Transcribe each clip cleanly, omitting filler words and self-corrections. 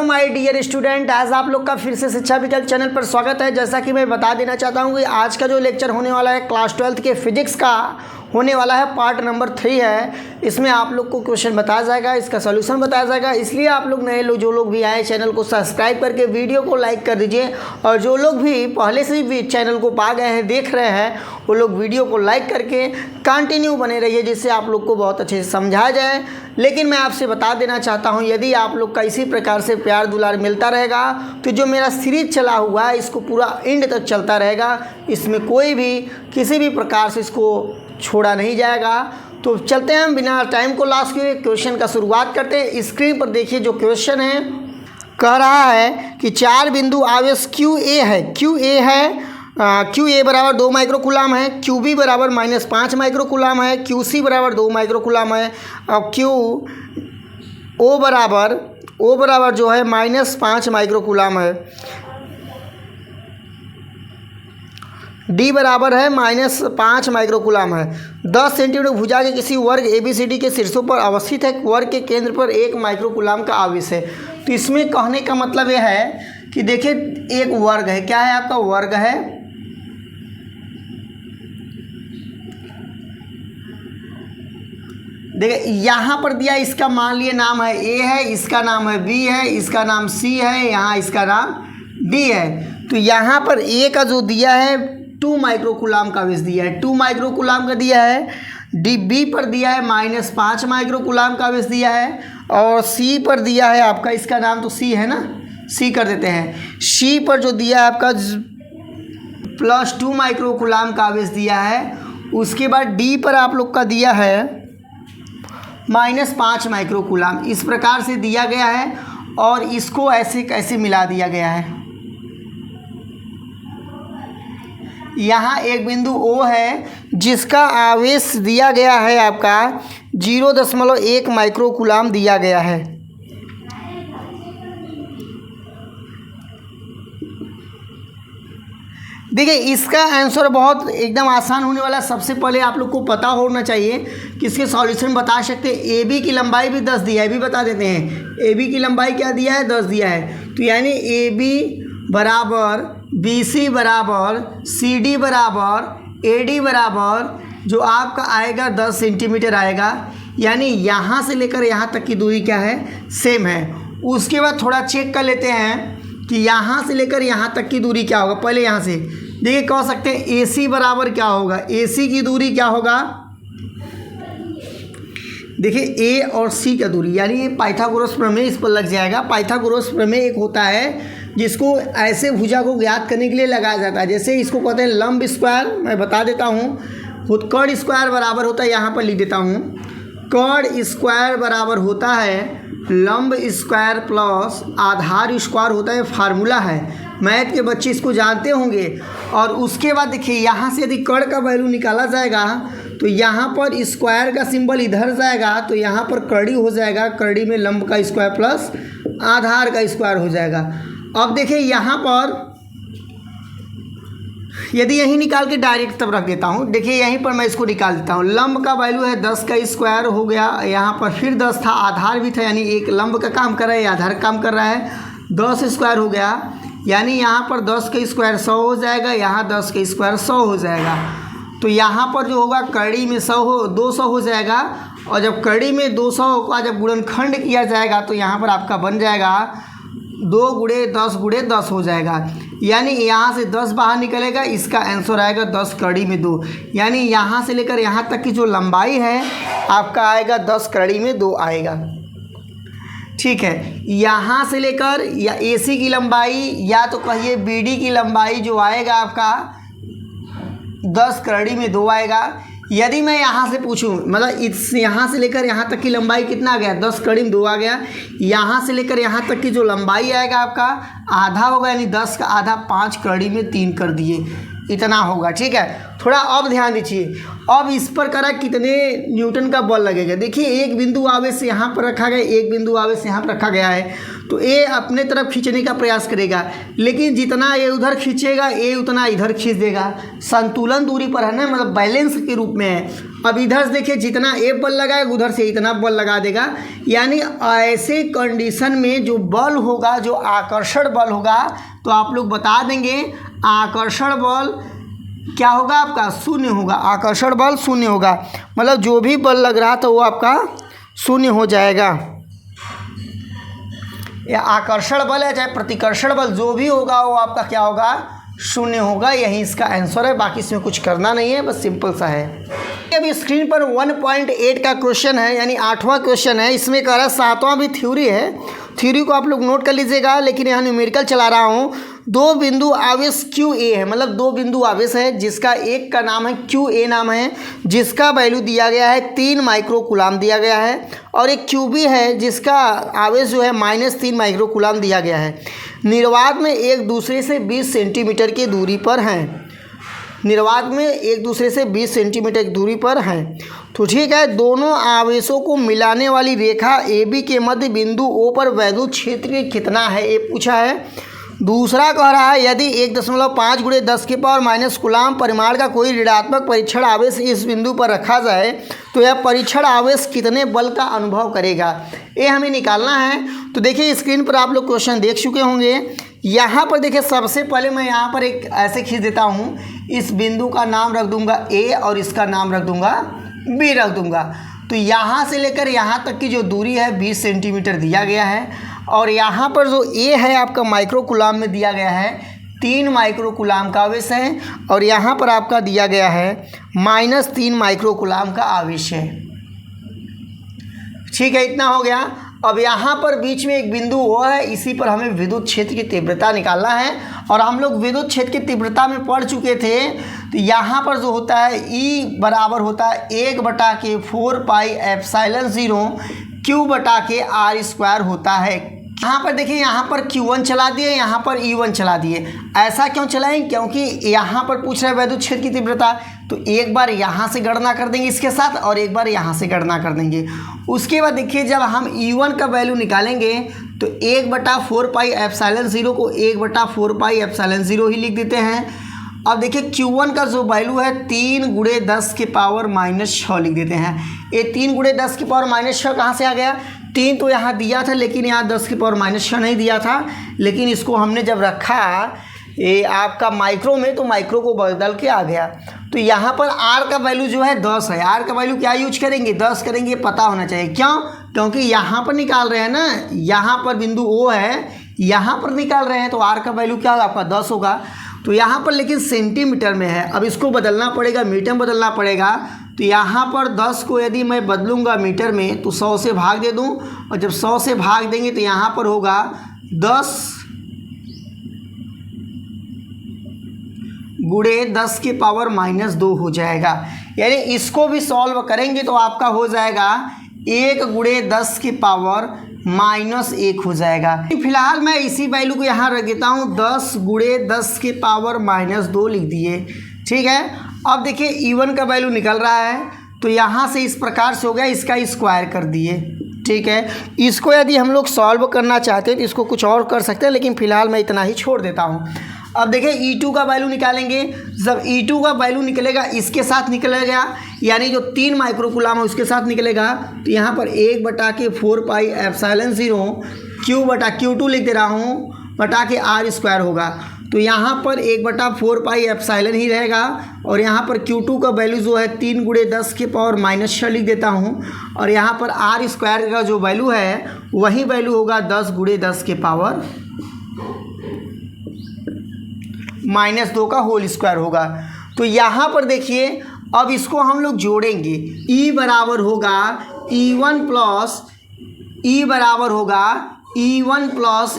My dear student, आज आप लोग का फिर से शिक्षा विकल्प चैनल पर स्वागत है। जैसा कि मैं बता देना चाहता हूं कि आज का जो लेक्चर होने वाला है क्लास 12th के फिजिक्स का होने वाला है, पार्ट नंबर 3 है। इसमें आप लोग को क्वेश्चन बताया जाएगा, इसका सॉल्यूशन बताया जाएगा। इसलिए आप लोग नए लोग जो लोग भी आए चैनल को सब्सक्राइब करके वीडियो को लाइक कर दीजिए, और जो लोग भी पहले से भी चैनल को पा गए हैं, देख रहे हैं, वो लोग वीडियो को लाइक करके कंटिन्यू बने रहिए, जिससे आप लोग को बहुत अच्छे से समझा जाए। लेकिन मैं आपसे बता देना चाहता हूं, यदि आप लोग का इसी प्रकार से प्यार दुलार मिलता रहेगा तो जो मेरा सीरीज चला हुआ है इसको पूरा एंड तक चलता रहेगा। इसमें कोई भी किसी भी प्रकार से इसको छोड़ा नहीं जाएगा। तो चलते हैं हम बिना टाइम को लॉस किए क्वेश्चन का शुरुआत करते हैं। स्क्रीन पर देखिए जो क्वेश्चन है, कह रहा है कि 4 बिंदु आवेश क्यू ए है। क्यू ए बराबर 2 माइक्रोकूलाम है, क्यू बी बराबर -5 माइक्रोकूलाम है, क्यू सी बराबर 2 माइक्रोकूलाम है, और क्यू ओ बराबर जो है -5 माइक्रोकूलाम है। डी बराबर है -5 माइक्रोकूलाम है। 10 सेंटीमीटर भुजा के किसी वर्ग ABCD के शीर्षों पर अवस्थित है। वर्ग के केंद्र पर 1 माइक्रोकूलाम का आवेश है। तो इसमें कहने का मतलब यह है कि देखिए एक वर्ग है, क्या है आपका वर्ग है, देखिए यहाँ पर दिया, इसका मान लिए नाम है A है, इसका नाम है B है, इसका नाम C है, यहाँ इसका नाम D है। तो यहाँ पर A का जो दिया है 2 माइक्रोकूलाम का आवेश दिया है, 2 माइक्रोकूलाम का दिया है। डी बी पर दिया है -5 माइक्रोकूलाम का आवेश दिया है, और C पर दिया है आपका, इसका नाम तो C है ना, C कर देते हैं। C पर जो दिया है आपका +2 माइक्रोकूलाम का आवेश दिया है। उसके बाद D पर आप लोग का दिया है -5 माइक्रोकूलाम। इस प्रकार से दिया गया है, और इसको ऐसे कैसे मिला दिया गया है। यहाँ एक बिंदु O है जिसका आवेश दिया गया है आपका 0.1 माइक्रोकूलाम दिया गया है। देखिए इसका आंसर बहुत एकदम आसान होने वाला। सबसे पहले आप लोग को पता होना चाहिए कि इसके सॉल्यूशन बता सकते हैं। ए बी की लंबाई भी 10 दिया है, भी बता देते हैं। ए बी की लंबाई क्या दिया है, 10 दिया है। तो यानी ए बी बराबर बी सी बराबर सी डी बराबर ए डी बराबर जो आपका आएगा 10 सेंटीमीटर आएगा। यानी यहाँ से लेकर यहाँ तक की दूरी क्या है, सेम है। उसके बाद थोड़ा चेक कर लेते हैं कि यहाँ से लेकर यहाँ तक की दूरी क्या होगा। पहले यहाँ से देखिए, कह सकते हैं ए सी बराबर क्या होगा, ए सी की दूरी क्या होगा, देखिए ए और सी का दूरी, यानी ये पाइथागोरस प्रमेय इस पर लग जाएगा। पाइथागोरस प्रमेय एक होता है जिसको ऐसे भुजा को ज्ञात करने के लिए लगाया जाता है। जैसे इसको कहते हैं लंब स्क्वायर, मैं बता देता हूँ। कर्ण स्क्वायर बराबर होता है, यहाँ पर लिख देता हूँ, कर्ण स्क्वायर बराबर होता है लंब स्क्वायर प्लस आधार स्क्वायर होता है। फार्मूला है, मैथ के बच्चे इसको जानते होंगे। और उसके बाद देखिए यहाँ से यदि कर्ण का वैल्यू निकाला जाएगा तो यहाँ पर स्क्वायर का सिंबल इधर जाएगा, तो यहाँ पर कर्डी हो जाएगा। कर्डी में लंब का स्क्वायर प्लस आधार का स्क्वायर हो जाएगा। अब देखिए यहाँ पर यदि यहीं निकाल के डायरेक्ट तब रख देता हूँ, देखिए यहीं पर मैं इसको निकाल देता हूँ। लंब का वैल्यू है 10 का स्क्वायर हो गया, यहाँ पर फिर 10 था, आधार भी था, यानी एक लंब का काम कर रहा है, आधार काम कर रहा है, 10 स्क्वायर हो गया। यानी यहाँ पर 10 का स्क्वायर 100 हो जाएगा, यहाँ 10 का स्क्वायर 100 हो जाएगा। तो यहाँ पर जो होगा कर्डी में 200 हो जाएगा। और जब कर्डी में 200 का जब गुणनखंड किया जाएगा तो यहाँ पर आपका बन जाएगा 2 × 10 × 10 हो जाएगा। यानी यहाँ से 10 बाहर निकलेगा, इसका आंसर आएगा 10 कर्डी में 2। यानी यहाँ से लेकर यहाँ तक की जो लंबाई है आपका आएगा 10 कर्डी में 2 आएगा। ठीक है, यहाँ से लेकर या AC की लंबाई या तो कहिए BD की लंबाई जो आएगा आपका 10 कर्डी में 2 आएगा। यदि मैं यहाँ से पूछूं, मतलब इस यहाँ से लेकर यहाँ तक की लंबाई कितना आ गया, 10 कर्डी में 2 आ गया। यहाँ से लेकर यहाँ तक की जो लंबाई आएगा आपका आधा होगा, यानी 10 का आधा 5 कर्डी में 3 कर दिए, इतना होगा। ठीक है, थोड़ा अब ध्यान दीजिए। अब इस पर करा कितने न्यूटन का बल लगेगा। देखिए एक बिंदु आवेश यहाँ पर रखा गया, एक बिंदु आवेश यहाँ पर रखा गया है, तो ए अपने तरफ खींचने का प्रयास करेगा, लेकिन जितना ये उधर खींचेगा ए उतना इधर खींच देगा। संतुलन दूरी पर है ना, मतलब बैलेंस के रूप में है। अब इधर से देखिए जितना ए बल लगाएगा उधर से इतना बल लगा देगा। यानी ऐसे कंडीशन में जो बल होगा, जो आकर्षण बल होगा, तो आप लोग बता देंगे आकर्षण बल क्या होगा आपका, शून्य होगा। आकर्षण बल शून्य होगा, मतलब जो भी बल लग रहा था वो आपका शून्य हो जाएगा। या आकर्षण बल है चाहे प्रतिकर्षण बल, जो भी होगा वो आपका क्या होगा, शून्य होगा। यही इसका आंसर है, बाकी इसमें कुछ करना नहीं है, बस सिंपल सा है। अभी स्क्रीन पर 1.8 का क्वेश्चन है, यानी 8वां क्वेश्चन है। इसमें कह रहा है 7वां भी थ्योरी है, थ्योरी को आप लोग नोट कर लीजिएगा, लेकिन यहाँ न्यूमेरिकल चला रहा हूँ। दो बिंदु आवेश क्यू ए है, मतलब दो बिंदु आवेश है, जिसका एक का नाम है क्यू ए नाम है, जिसका वैल्यू दिया गया है 3 माइक्रोकूलाम दिया गया है, और एक क्यू बी है जिसका आवेश जो है -3 माइक्रोकूलाम दिया गया है। निर्वात में एक दूसरे से 20 सेंटीमीटर की दूरी पर हैं। निर्वात में एक दूसरे से 20 सेंटीमीटर की दूरी पर हैं। तो ठीक है, दोनों आवेशों को मिलाने वाली रेखा ए बी के मध्य बिंदु ओ पर वैद्युत क्षेत्र कितना है, ये पूछा है। दूसरा कह रहा है यदि 1.5 × 10⁻⁻ कूलाम परिमाण का कोई ऋणात्मक परीक्षण आवेश इस बिंदु पर रखा जाए तो यह परीक्षण आवेश कितने बल का अनुभव करेगा, ये हमें निकालना है। तो देखिए स्क्रीन पर आप लोग क्वेश्चन देख चुके होंगे। यहाँ पर देखिए सबसे पहले मैं यहाँ पर एक ऐसे खींच देता हूँ, इस बिंदु का नाम रख दूंगा ए और इसका नाम रख दूंगा बी रख दूंगा। तो यहाँ से लेकर यहाँ तक की जो दूरी है 20 सेंटीमीटर दिया गया है, और यहाँ पर जो ए है आपका माइक्रोकूलाम में दिया गया है 3 माइक्रोकूलाम का आवेश है, और यहाँ पर आपका दिया गया है -3 माइक्रोकूलाम का आवेश है। ठीक है, इतना हो गया। अब यहाँ पर बीच में एक बिंदु वो है, इसी पर हमें विद्युत क्षेत्र की तीव्रता निकालना है, और हम लोग विद्युत क्षेत्र की तीव्रता में पढ़ चुके थे। तो यहाँ पर जो होता है E बराबर होता है 1/4πε0 Q/r² होता है। यहाँ पर देखिए, यहाँ पर Q1 चला दिए, यहाँ पर E1 चला दिए। ऐसा क्यों चलाएं, क्योंकि यहाँ पर पूछ रहे हैं वैद्युत क्षेत्र की तीव्रता, तो एक बार यहाँ से गणना कर देंगे इसके साथ, और एक बार यहाँ से गणना कर देंगे। उसके बाद देखिए जब हम E1 का वैल्यू निकालेंगे तो 1/4πε0 को 1/4πε0 ही लिख देते हैं। अब देखिए Q1 का जो वैल्यू है 3 × 10⁻⁻6 लिख देते हैं। ये 3 × 10⁻⁻6 कहाँ से आ गया, 3 तो यहाँ दिया था, लेकिन यहाँ 10⁻⁻6 नहीं दिया था, लेकिन इसको हमने जब रखा ये आपका माइक्रो में, तो माइक्रो को बदल के आ गया। तो यहाँ पर R का वैल्यू जो है 10 है। R का वैल्यू क्या यूज करेंगे, 10 करेंगे, पता होना चाहिए। क्यों, क्योंकि यहाँ पर निकाल रहे हैं ना, यहाँ पर बिंदु O है, यहाँ पर निकाल रहे हैं, तो R का वैल्यू क्या होगा आपका 10 होगा। तो यहाँ पर लेकिन सेंटीमीटर में है, अब इसको बदलना पड़ेगा, मीटर में बदलना पड़ेगा। तो यहाँ पर 10 को यदि मैं बदलूँगा मीटर में तो 100 से भाग दे दूँ, और जब 100 से भाग देंगे तो यहाँ पर होगा 10 × 10⁻² हो जाएगा। यानी इसको भी सॉल्व करेंगे तो आपका हो जाएगा 1 × 10⁻⁻1 हो जाएगा। फिलहाल मैं इसी वैल्यू को यहाँ रख देता हूँ, 10 × 10⁻² लिख दिए। ठीक है, अब देखिए E1 का वैल्यू निकल रहा है, तो यहाँ से इस प्रकार से हो गया, इसका स्क्वायर कर दिए। ठीक है, इसको यदि हम लोग सॉल्व करना चाहते हैं तो इसको कुछ और कर सकते हैं, लेकिन फिलहाल मैं इतना ही छोड़ देता हूँ। अब देखिए E2 का वैल्यू निकालेंगे। जब E2 का वैल्यू निकलेगा इसके साथ निकलेगा, यानी जो 3 माइक्रोकूलाम है उसके साथ निकलेगा, तो यहाँ पर 1/4πε0 Q/Q2 लिख दे रहा हूँ /r² होगा। तो यहाँ पर 1/4πε ही रहेगा, और यहाँ पर Q2 का वैल्यू जो है 3 × 10⁻⁻6 लिख देता हूँ, और यहाँ पर r² का जो वैल्यू है वही वैल्यू होगा 10 × 10⁻² का होल स्क्वायर होगा। तो यहाँ पर देखिए अब इसको हम लोग जोड़ेंगे, E बराबर होगा E1 प्लस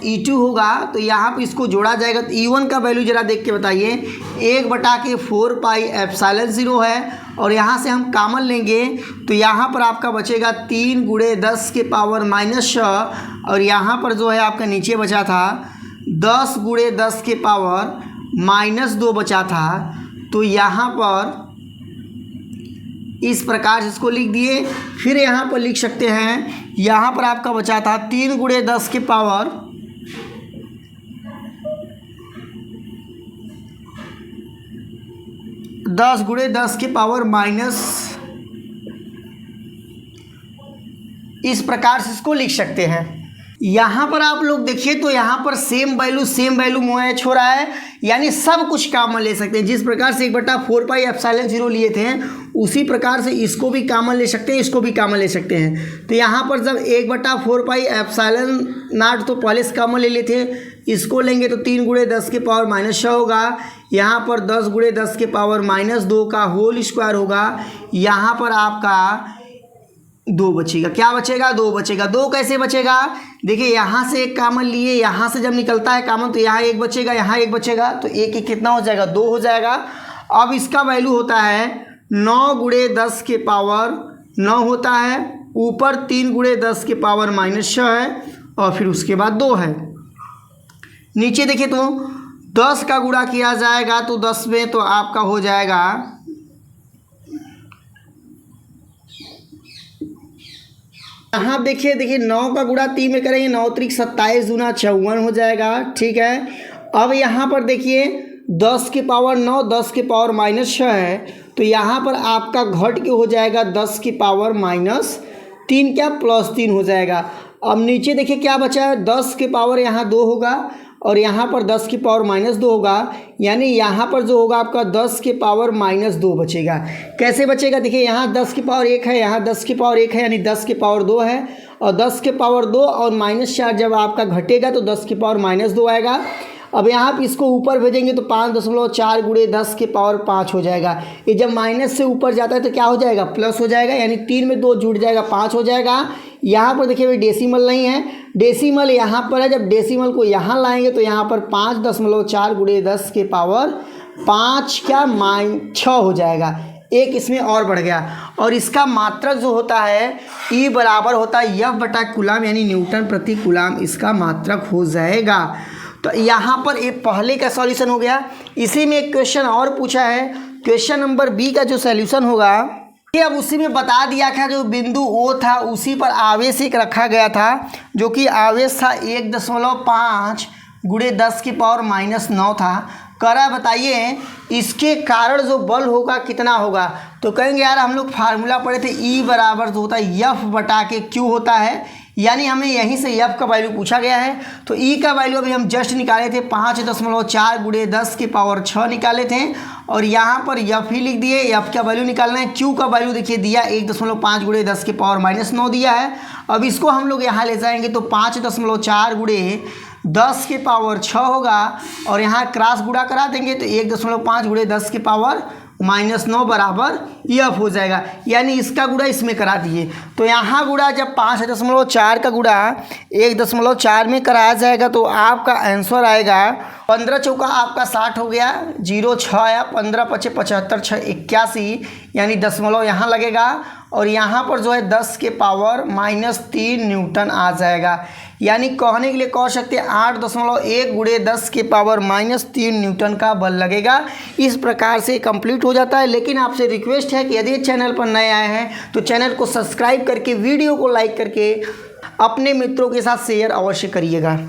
E2 होगा। तो यहाँ पर इसको जोड़ा जाएगा, तो E1 का वैल्यू जरा देख के बताइए, 1/4πε0 है, और यहाँ से हम कॉमन लेंगे तो यहाँ पर आपका बचेगा 3 × 10⁻⁻6, और यहाँ पर जो है आपका नीचे बचा था 10 × 10⁻⁻2 बचा था। तो यहाँ पर इस प्रकार से इसको लिख दिए। फिर यहाँ पर लिख सकते हैं, यहाँ पर आपका बचा था 3 × 10 की पावर 10 × 10 की पावर माइनस, इस प्रकार से इसको लिख सकते हैं। यहाँ पर आप लोग देखिए तो यहाँ पर सेम वैल्यू मैच हो रहा है, यानी सब कुछ कॉमन ले सकते हैं। जिस प्रकार से 1/4πε0 लिए थे उसी प्रकार से इसको भी कॉमन ले सकते हैं, इसको भी कॉमन ले सकते हैं। तो यहाँ पर जब 1/4πε0 तो पहले से कॉमन ले लेते हैं, इसको लेंगे तो 3 × 10 की पावर -6 होगा। यहाँ पर 10 × 10 की पावर -2 का होल स्क्वायर होगा। यहाँ पर आपका 2 बचेगा। क्या बचेगा? 2 बचेगा। 2 कैसे बचेगा? देखिए यहाँ से एक कॉमन लिए, यहाँ से जब निकलता है कॉमन तो यहाँ 1 बचेगा, यहाँ 1 बचेगा, तो 1 कितना हो जाएगा? 2 हो जाएगा। अब इसका वैल्यू होता है 9 × 10 की पावर 9 होता है, ऊपर 3 × 10 की पावर -6 है और फिर उसके बाद 2 है। नीचे देखिए तो 10 का गुणा किया जाएगा तो 10 में तो आपका हो जाएगा, यहाँ देखिए 9 का गुणा 3 में करेंगे, 9 × 3 = 27 दूना 54 हो जाएगा। ठीक है। अब यहाँ पर देखिए 10 की पावर 9, 10 की पावर -6 है, तो यहाँ पर आपका घट के हो जाएगा 10 की पावर -3 क्या +3 हो जाएगा। अब नीचे देखिए क्या बचा है, 10 की पावर यहाँ 2 होगा और यहाँ पर 10 की पावर -2 होगा, यानी यहाँ पर जो होगा आपका 10 की पावर -2 बचेगा। कैसे बचेगा? देखिए यहाँ 10 की पावर 1 है, यहाँ 10 की पावर 1 है, यानी 10 की पावर 2 है, और 10 की पावर 2 और -4 जब आपका घटेगा तो 10 की पावर -2 आएगा। अब यहाँ पर इसको ऊपर भेजेंगे तो 5.4 × 10 की पावर 5 हो जाएगा। ये जब माइनस से ऊपर जाता है तो क्या हो जाएगा? प्लस हो जाएगा, यानी 3 में 2 जुड़ जाएगा, 5 हो जाएगा। यहाँ पर देखिए भाई डेसिमल नहीं है, डेसिमल यहाँ पर है। जब डेसिमल को यहाँ लाएंगे तो यहाँ पर 5.4 × 10 की पावर 5 क्या -6 हो जाएगा। एक इसमें और बढ़ गया, और इसका मात्रक जो होता है E बराबर होता है F/कूलाम, यानी न्यूटन प्रति कूलाम इसका मात्रक हो जाएगा। तो यहाँ पर एक पहले का सॉल्यूशन हो गया। इसी में एक क्वेश्चन और पूछा है, क्वेश्चन नंबर B का जो सॉल्यूशन होगा ये अब उसी में बता दिया था, जो बिंदु O था उसी पर आवेश एक रखा गया था, जो कि आवेश था 1.5 × 10 की पावर -9 था। करा बताइए इसके कारण जो बल होगा कितना होगा? तो कहेंगे यार हम लोग फार्मूला पढ़े थे, E बराबर जो होता है F/Q होता है, यानी हमें यहीं से F का वैल्यू पूछा गया है। तो E का वैल्यू अभी हम जस्ट निकाले थे, 5.4 × 10 की पावर 6 निकाले थे, और यहाँ पर F ही लिख दिए। F का वैल्यू निकालना है। Q का वैल्यू देखिए दिया 1.5 × 10 की पावर -9 दिया है। अब इसको हम लोग यहाँ ले जाएंगे तो 5.4 × 10 की पावर 6 होगा, और यहाँ क्रॉस गुणा करा देंगे तो 1.5 × 10 की पावर -9 बराबर F हो जाएगा, यानी इसका गुणा इसमें करा दिए। तो यहाँ गुणा जब 5.4 का गुणा 1.4 में कराया जाएगा तो आपका आंसर आएगा 15 चौका आपका 60 हो गया, 0 6 आया, 15 × 5 = 75, 6 81, यानी दशमलव यहाँ लगेगा, और यहाँ पर जो है 10 के पावर -3 न्यूटन आ जाएगा। यानी कहने के लिए कह सकते हैं 8.1 × 10 के पावर -3 न्यूटन का बल लगेगा। इस प्रकार से कंप्लीट हो जाता है। लेकिन आपसे रिक्वेस्ट है कि यदि चैनल पर नए आए हैं तो चैनल को सब्सक्राइब करके, वीडियो को लाइक करके अपने मित्रों के साथ शेयर अवश्य करिएगा।